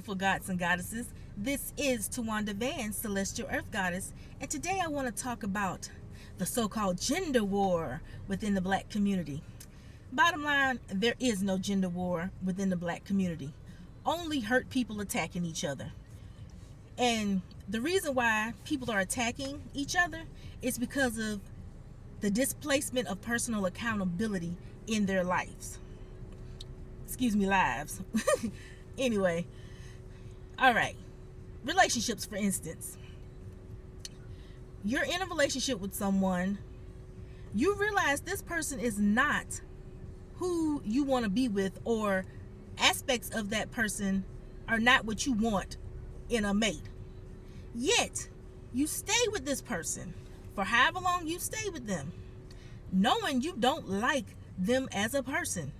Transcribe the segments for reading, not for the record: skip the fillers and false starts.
beautiful gods and goddesses. This is Tawanda Van, Celestial Earth Goddess, and today I want to talk about the so-called gender war within the black community. Bottom line, there is no gender war within the black community. Only hurt people attacking each other. And the reason why people are attacking each other is because of the displacement of personal accountability in their lives. Lives. Anyway, all right. Relationships, for instance. You're in a relationship with someone. You realize this person is not who you want to be with, or aspects of that person are not what you want in a mate. Yet, you stay with this person for however long you stay with them, knowing you don't like them as a person.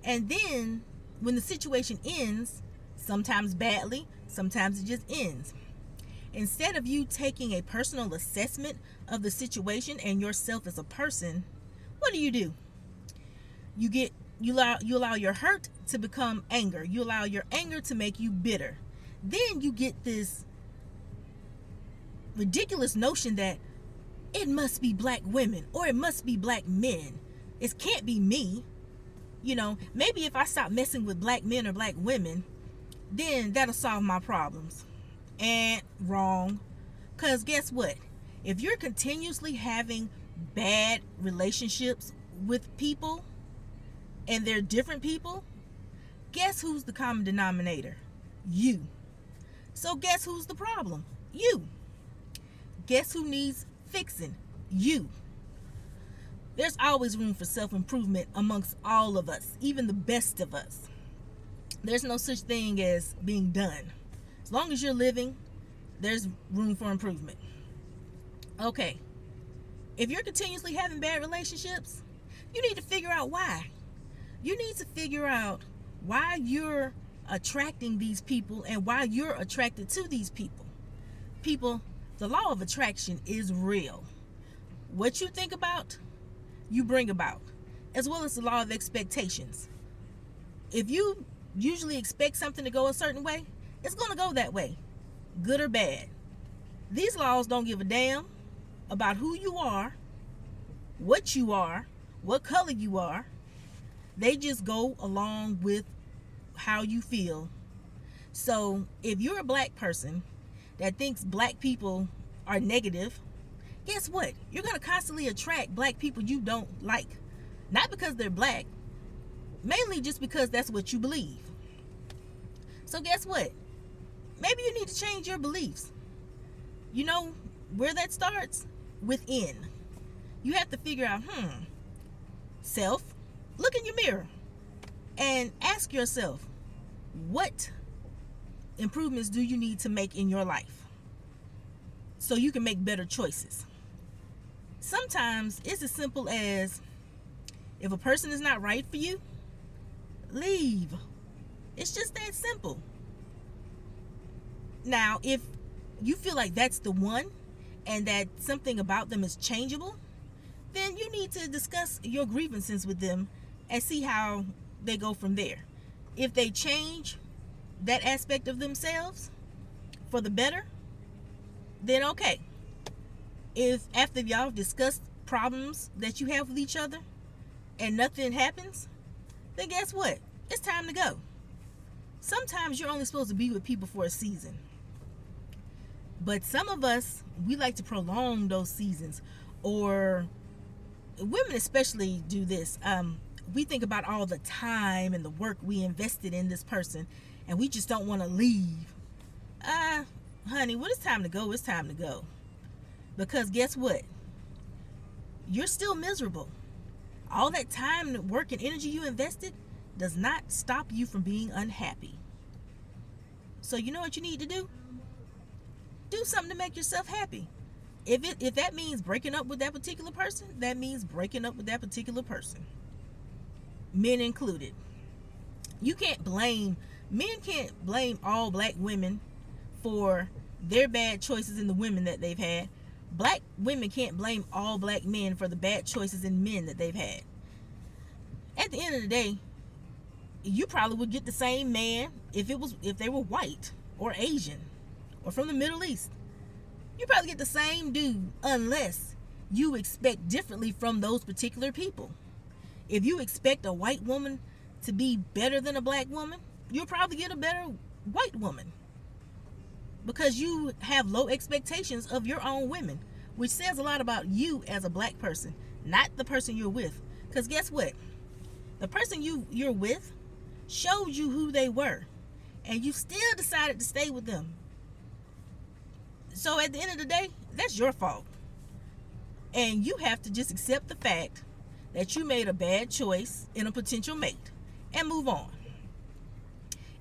And then, when the situation ends, sometimes badly, sometimes it just ends. Instead of you taking a personal assessment of the situation and yourself as a person, what do? You allow your hurt to become anger. You allow your anger to make you bitter. Then you get this ridiculous notion that it must be black women or it must be black men. It can't be me. Maybe if I stop messing with black men or black women, then that'll solve my problems. And wrong. Because guess what? If you're continuously having bad relationships with people, and they're different people, guess who's the common denominator? You. So guess who's the problem? You. Guess who needs fixing? You. There's always room for self-improvement amongst all of us, even the best of us. There's no such thing as being done. As long as you're living, there's room for improvement. Okay. If you're continuously having bad relationships, you need to figure out why. You need to figure out why you're attracting these people and why you're attracted to these people. People, the law of attraction is real. What you think about, you bring about, as well as the law of expectations. If you usually expect something to go a certain way, it's going to go that way, good or bad. These laws don't give a damn about who you are, what color you are. They just go along with how you feel. So if you're a black person that thinks black people are negative, guess what? You're going to constantly attract black people you don't like. Not because they're black, mainly just because that's what you believe. So guess what? Maybe you need to change your beliefs. You know where that starts? Within. You have to figure out, self, look in your mirror and ask yourself, what improvements do you need to make in your life so you can make better choices? Sometimes it's as simple as, if a person is not right for you, leave. It's just that simple. Now, if you feel like that's the one and that something about them is changeable, then you need to discuss your grievances with them and see how they go from there. If they change that aspect of themselves for the better, then okay. If after y'all discussed problems that you have with each other and nothing happens, then guess what? It's time to go. Sometimes you're only supposed to be with people for a season. But some of us, we like to prolong those seasons. Or women especially do this. We think about all the time and the work we invested in this person, and we just don't want to leave. Honey, when it's time to go, it's time to go. Because guess what? You're still miserable. All that time, work, and energy you invested does not stop you from being unhappy. So you know what you need to do? Do something to make yourself happy. If that means breaking up with that particular person, that means breaking up with that particular person. Men included. Men can't blame all black women for their bad choices in the women that they've had. Black women can't blame all black men for the bad choices in men that they've had. At the end of the day, you probably would get the same man if they were white or Asian or from the Middle East. You probably get the same dude unless you expect differently from those particular people. If you expect a white woman to be better than a black woman, you'll probably get a better white woman because you have low expectations of your own women, which says a lot about you as a black person, not the person you're with. Because guess what? The person you're with showed you who they were, and you still decided to stay with them. So at the end of the day, that's your fault. And you have to just accept the fact that you made a bad choice in a potential mate and move on.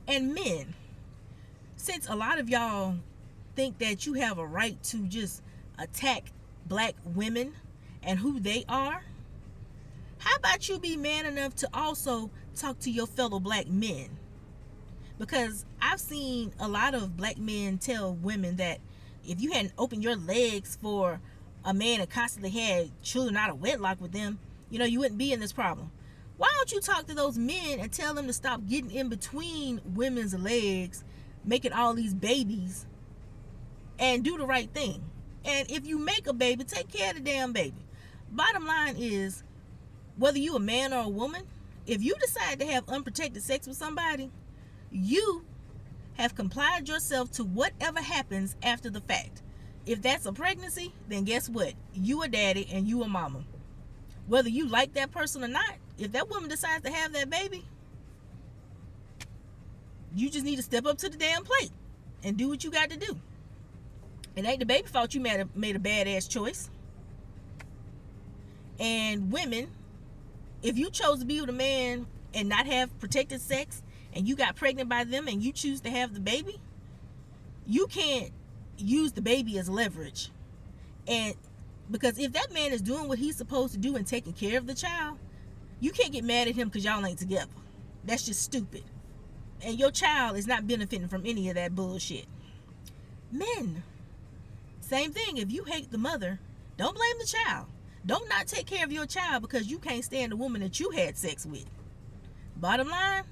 And men, since a lot of y'all think that you have a right to just attack black women and who they are, how about you be man enough to also talk to your fellow black men? Because I've seen a lot of black men tell women that if you hadn't opened your legs for a man that constantly had children out of wedlock with them, you wouldn't be in this problem. Why don't you talk to those men and tell them to stop getting in between women's legs, making all these babies, and do the right thing? And if you make a baby, take care of the damn baby. Bottom line is, whether you a man or a woman, if you decide to have unprotected sex with somebody, you have complied yourself to whatever happens after the fact. If that's a pregnancy, then guess what? You a daddy and you a mama. Whether you like that person or not, if that woman decides to have that baby, you just need to step up to the damn plate and do what you got to do. It ain't the baby fault you made a badass choice. And women, if you chose to be with a man and not have protected sex, and you got pregnant by them and you choose to have the baby, you can't use the baby as leverage. And because if that man is doing what he's supposed to do and taking care of the child, you can't get mad at him because y'all ain't together. That's just stupid. And your child is not benefiting from any of that bullshit. Men, same thing. If you hate the mother, don't blame the child. Don't not take care of your child because you can't stand the woman that you had sex with. Bottom line,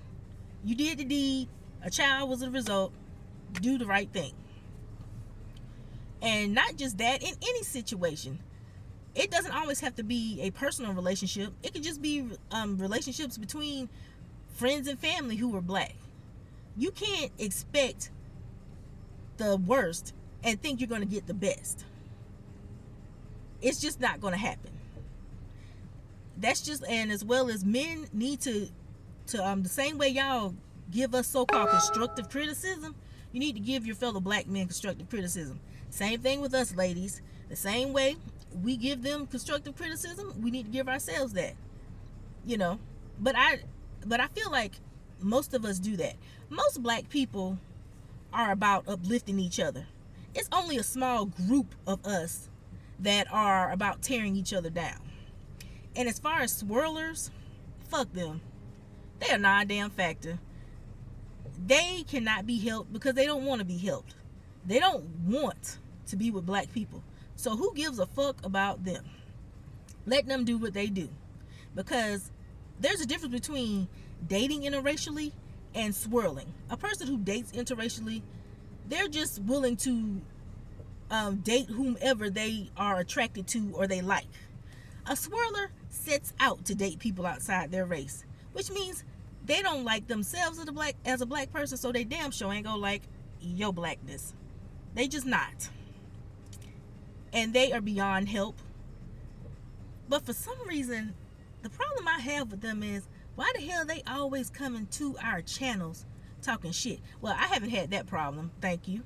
you did the deed, a child was the result. Do the right thing. And not just that, in any situation, it doesn't always have to be a personal relationship. It could just be relationships between friends and family who are black. You can't expect the worst and think you're going to get the best. It's just not going to happen. That's just, and as well as men need to the same way y'all give us so-called constructive criticism, you need to give your fellow black men constructive criticism. Same thing with us ladies. The same way we give them constructive criticism, we need to give ourselves that. But I feel like most of us do that. Most black people are about uplifting each other. It's only a small group of us that are about tearing each other down. And as far as swirlers, fuck them. They are not a damn factor. They cannot be helped because they don't want to be helped. They don't want to be with black people. So who gives a fuck about them? Let them do what they do. Because there's a difference between dating interracially and swirling. A person who dates interracially, they're just willing to date whomever they are attracted to or they like. A swirler sets out to date people outside their race, which means they don't like themselves as a black person, so they damn sure ain't gonna like your blackness. They just not. And they are beyond help. But for some reason, the problem I have with them is, why the hell they always coming to our channels talking shit? Well, I haven't had that problem, thank you.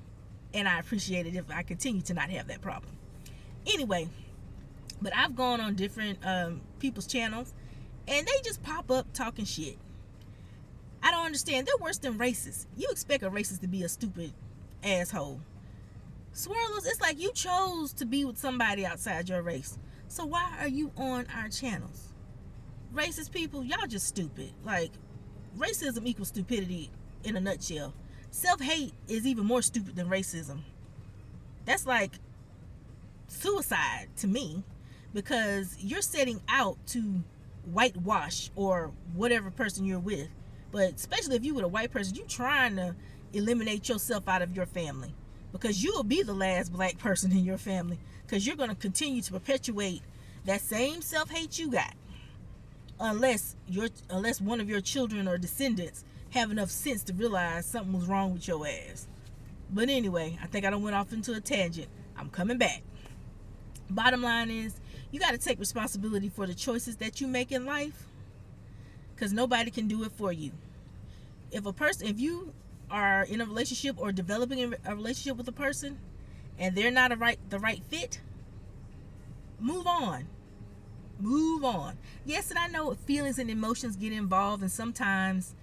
And I appreciate it if I continue to not have that problem. Anyway, but I've gone on different people's channels, and they just pop up talking shit. I don't understand. They're worse than racists. You expect a racist to be a stupid asshole. Swirlers, it's like you chose to be with somebody outside your race. So why are you on our channels? Racist people, y'all just stupid. Like, racism equals stupidity in a nutshell. Self-hate is even more stupid than racism. That's like suicide to me, because you're setting out to whitewash, or whatever person you're with, But especially if you with a white person, you trying to eliminate yourself out of your family, because you will be the last black person in your family, because you're going to continue to perpetuate that same self-hate you got, unless one of your children or descendants have enough sense to realize something was wrong with your ass. But anyway, I think I done went off into a tangent. I'm coming back. Bottom line is, you got to take responsibility for the choices that you make in life, because nobody can do it for you. If you are in a relationship or developing a relationship with a person and they're not the right fit, move on. Yes, and I know feelings and emotions get involved, and sometimes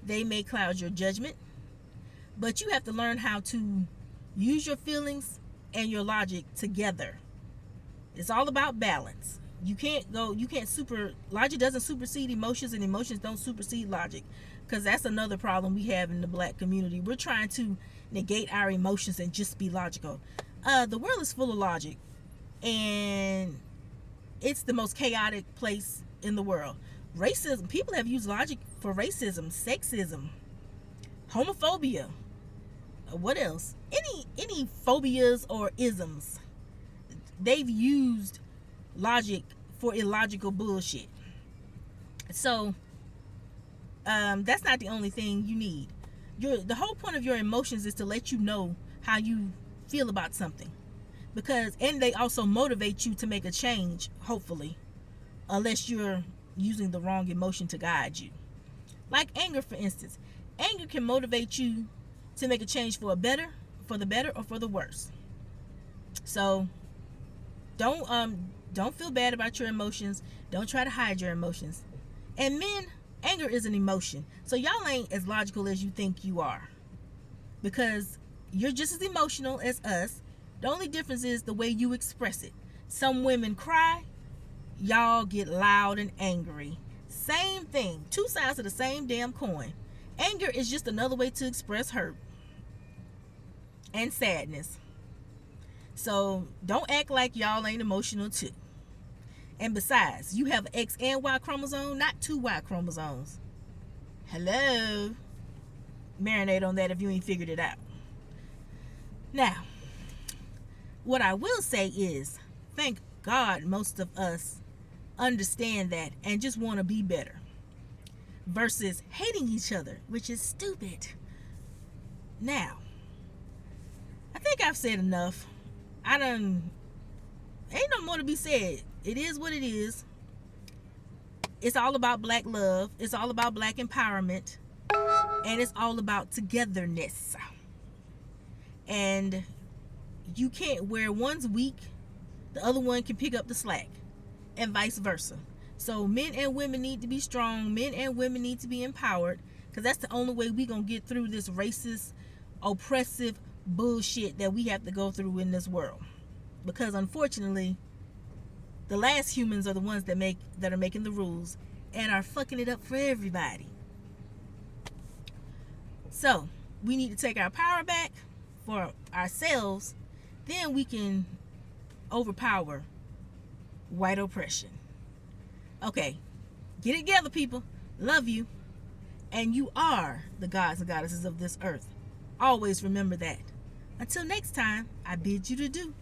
they may cloud your judgment, but you have to learn how to use your feelings and your logic together. It's all about balance. Logic doesn't supersede emotions, and emotions don't supersede logic, because that's another problem we have in the black community. We're trying to negate our emotions and just be logical. The world is full of logic, and it's the most chaotic place in the world. Racism, people have used logic for racism, sexism, homophobia. What else? Any phobias or isms, they've used logic for illogical bullshit. So that's not the only thing you need. The whole point of your emotions is to let you know how you feel about something, and they also motivate you to make a change, hopefully, unless you're using the wrong emotion to guide you. Like anger, for instance. Anger can motivate you to make a change for the better or for the worse. So don't feel bad about your emotions. Don't try to hide your emotions. And men, anger is an emotion. So y'all ain't as logical as you think you are, because you're just as emotional as us. The only difference is the way you express it. Some women cry, y'all get loud and angry. Same thing, two sides of the same damn coin. Anger is just another way to express hurt and sadness. So don't act like y'all ain't emotional too. And besides, you have X and Y chromosome, not two Y chromosomes. Hello? Marinate on that if you ain't figured it out. Now, what I will say is, thank God most of us understand that and just want to be better, versus hating each other, which is stupid. Now, I think I've said enough. Ain't no more to be said. It is what it is. It's all about black love. It's all about black empowerment. And it's all about togetherness. And you can't, where one's weak, the other one can pick up the slack, and vice versa. So men and women need to be strong. Men and women need to be empowered, because that's the only way we gonna get through this racist, oppressive bullshit that we have to go through in this world. Because unfortunately, the last humans are the ones that are making the rules and are fucking it up for everybody. So we need to take our power back for ourselves. Then we can overpower white oppression. Okay, get it together, people. Love you. And you are the gods and goddesses of this earth. Always remember that. Until next time, I bid you to do.